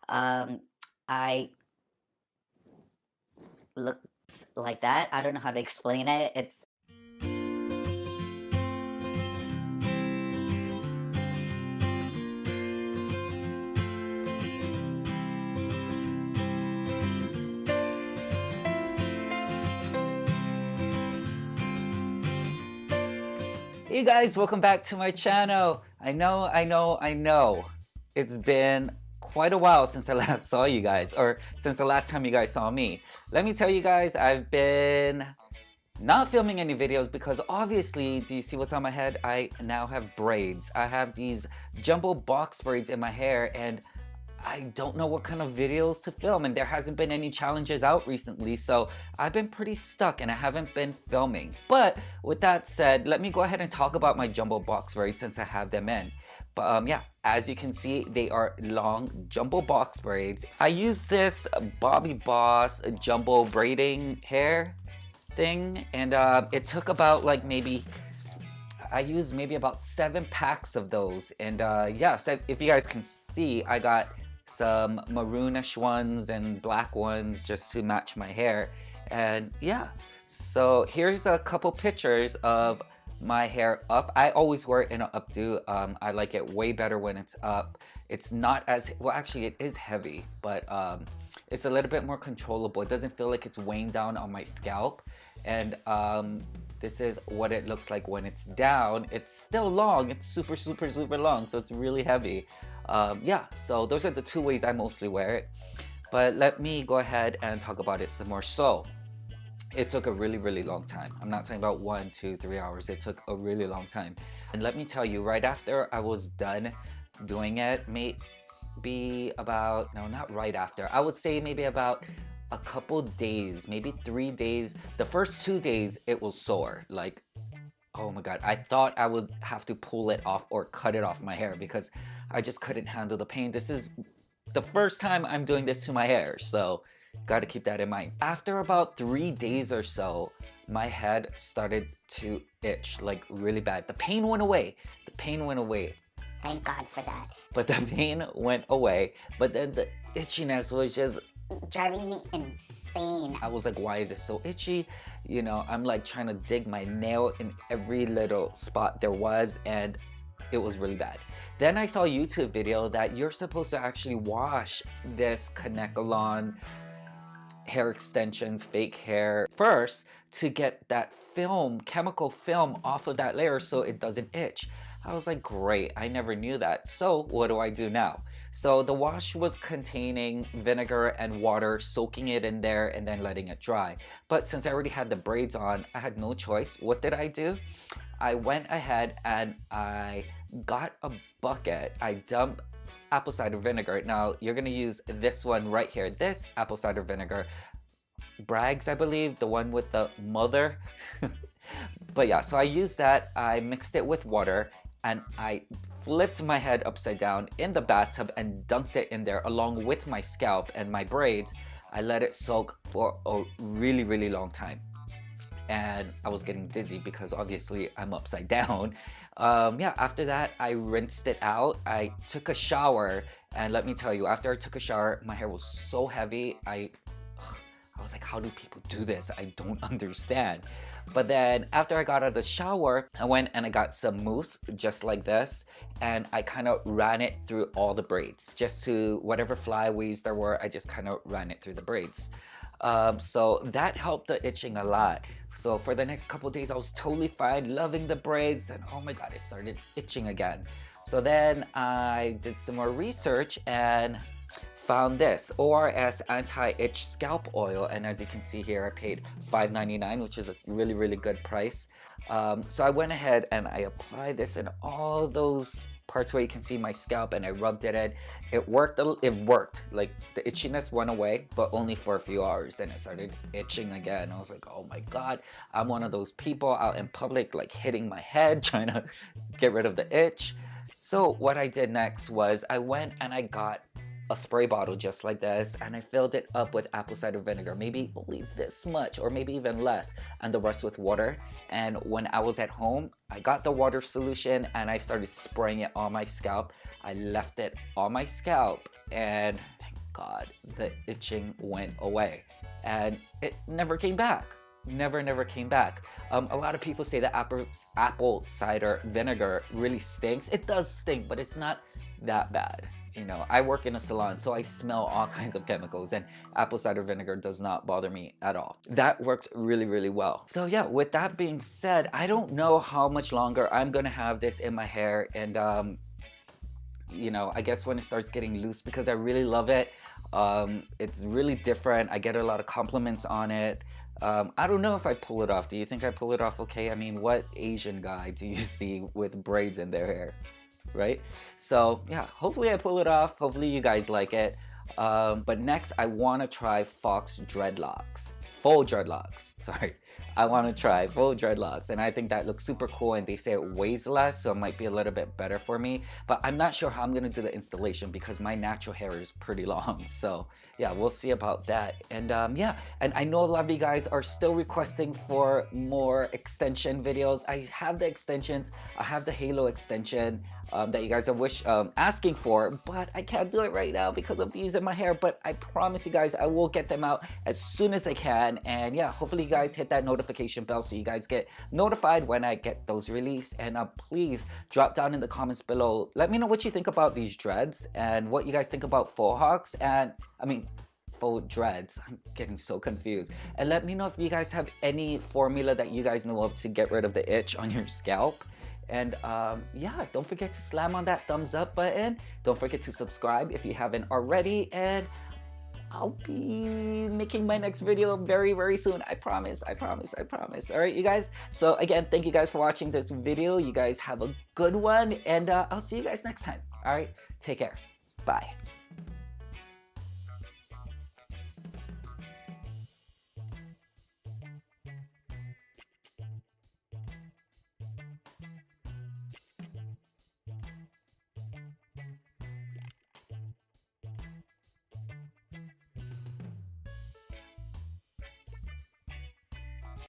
I looks like that. I don't know how to explain it. It's Hey guys, welcome back to my channel. I know. It's been quite a while since I last saw you guys, or since the last time you guys saw me. Let me tell you guys, I've been not filming any videos because obviously, do you see what's on my head? I now have braids. I have these jumbo box braids in my hair and I don't know what kind of videos to film, and there hasn't been any challenges out recently, so I've been pretty stuck and I haven't been filming. But with that said, let me go ahead and talk about my jumbo box braids since I have them in. But yeah, as you can see, they are long jumbo box braids. I use this Bobby Boss jumbo braiding hair thing, and it took about like I used maybe about 7 packs of those, and yeah, so if you guys can see, I got some maroonish ones and black ones just to match my hair. And yeah, so here's a couple pictures of my hair up. I always wear it in an updo. I like it way better when it's up. It's not as, well actually it is heavy, but it's a little bit more controllable. It doesn't feel like it's weighing down on my scalp. And this is what it looks like when it's down. It's still long. It's super long, so it's really heavy. Yeah, so those are the 2 ways I mostly wear it. But let me go ahead and talk about it some more. So it took a really long time. I'm not talking about 1, 2, 3 hours. It took a really long time. And let me tell you, right after I was done doing it, maybe about, no, not right after, I would say maybe about a couple days, maybe 3 days. The first 2 days it was sore, like, oh my god, I thought I would have to pull it off or cut it off my hair because I just couldn't handle the pain. This is the first time I'm doing this to my hair, so got to keep that in mind. After about 3 days or so, my head started to itch like really bad. The pain went away. The pain went away. thank God for that. But the pain went away, but then the itchiness was just Driving me insane. I was like, why is it so itchy? You know, I'm like trying to dig my nail in every little spot there was, and it was really bad. Then I saw a YouTube video that you're supposed to actually wash this Kanekalon hair extensions, fake hair first to get that film, chemical film off of that layer so it doesn't itch. I was like, great, I never knew that. So what do I do now? So the wash was containing vinegar and water, soaking it in there and then letting it dry. But since I already had the braids on, I had no choice. What did I do? I went ahead and I got a bucket. I dumped apple cider vinegar. Now you're gonna use this one right here, this apple cider vinegar. Bragg's, I believe, the one with the mother. But yeah, so I used that, I mixed it with water, and I flipped my head upside down in the bathtub and dunked it in there along with my scalp and my braids. I let it soak for a really long time. And I was getting dizzy because obviously I'm upside down. Yeah, after that, I rinsed it out. I took a shower, and let me tell you, after I took a shower, my hair was so heavy. I was like, how do people do this? I don't understand. But then after I got out of the shower, I went and I got some mousse just like this, and I kind of ran it through all the braids, just to whatever flyaways there were. I just kind of ran it through the braids. So that helped the itching a lot. So for the next couple days, I was totally fine, loving the braids, and oh my god, it started itching again. So then I did some more research and found this ORS anti-itch scalp oil, and as you can see here, I paid $5.99, which is a really good price. So I went ahead and I applied this in all those parts where you can see my scalp, and I rubbed it in. It worked. Like the itchiness went away, but only for a few hours, and it started itching again. I was like, oh my god, I'm one of those people out in public like hitting my head trying to get rid of the itch. So what I did next was I went and I got a spray bottle just like this, and I filled it up with apple cider vinegar, maybe only this much or maybe even less, and the rest with water. And when I was at home, I got the water solution and I started spraying it on my scalp. I left it on my scalp, and thank god, the itching went away. And it never came back. Never came back. A lot of people say that apple cider vinegar really stinks. It does stink, but it's not that bad. You know, I work in a salon, so I smell all kinds of chemicals, and apple cider vinegar does not bother me at all. That works really well. So yeah, with that being said, I don't know how much longer I'm gonna have this in my hair, and you know, I guess when it starts getting loose, because I really love it. It's really different. I get a lot of compliments on it. I don't know if I pull it off. Do you think I pull it off okay? I mean, what Asian guy do you see with braids in their hair, right? So yeah, hopefully I pull it off. Hopefully you guys like it. But next I want to try Fox dreadlocks. Full dreadlocks, sorry. I want to try full dreadlocks, and I think that looks super cool, and they say it weighs less, so it might be a little bit better for me, but I'm not sure how I'm gonna do the installation because my natural hair is pretty long. So yeah, we'll see about that. And yeah, and I know a lot of you guys are still requesting for more extension videos. I have the extensions. I have the halo extension that you guys are asking for, but I can't do it right now because of these in my hair. But I promise you guys I will get them out as soon as I can. And yeah, hopefully you guys hit that notification bell so you guys get notified when I get those released. And please drop down in the comments below. Let me know what you think about these dreads and what you guys think about faux hawks, and I mean faux dreads. I'm getting so confused. And let me know if you guys have any formula that you guys know of to get rid of the itch on your scalp. And yeah, don't forget to slam on that thumbs up button. Don't forget to subscribe if you haven't already, and I'll be making my next video very soon. I promise. All right, you guys. So again, thank you guys for watching this video. You guys have a good one, and I'll see you guys next time. All right, take care. Bye.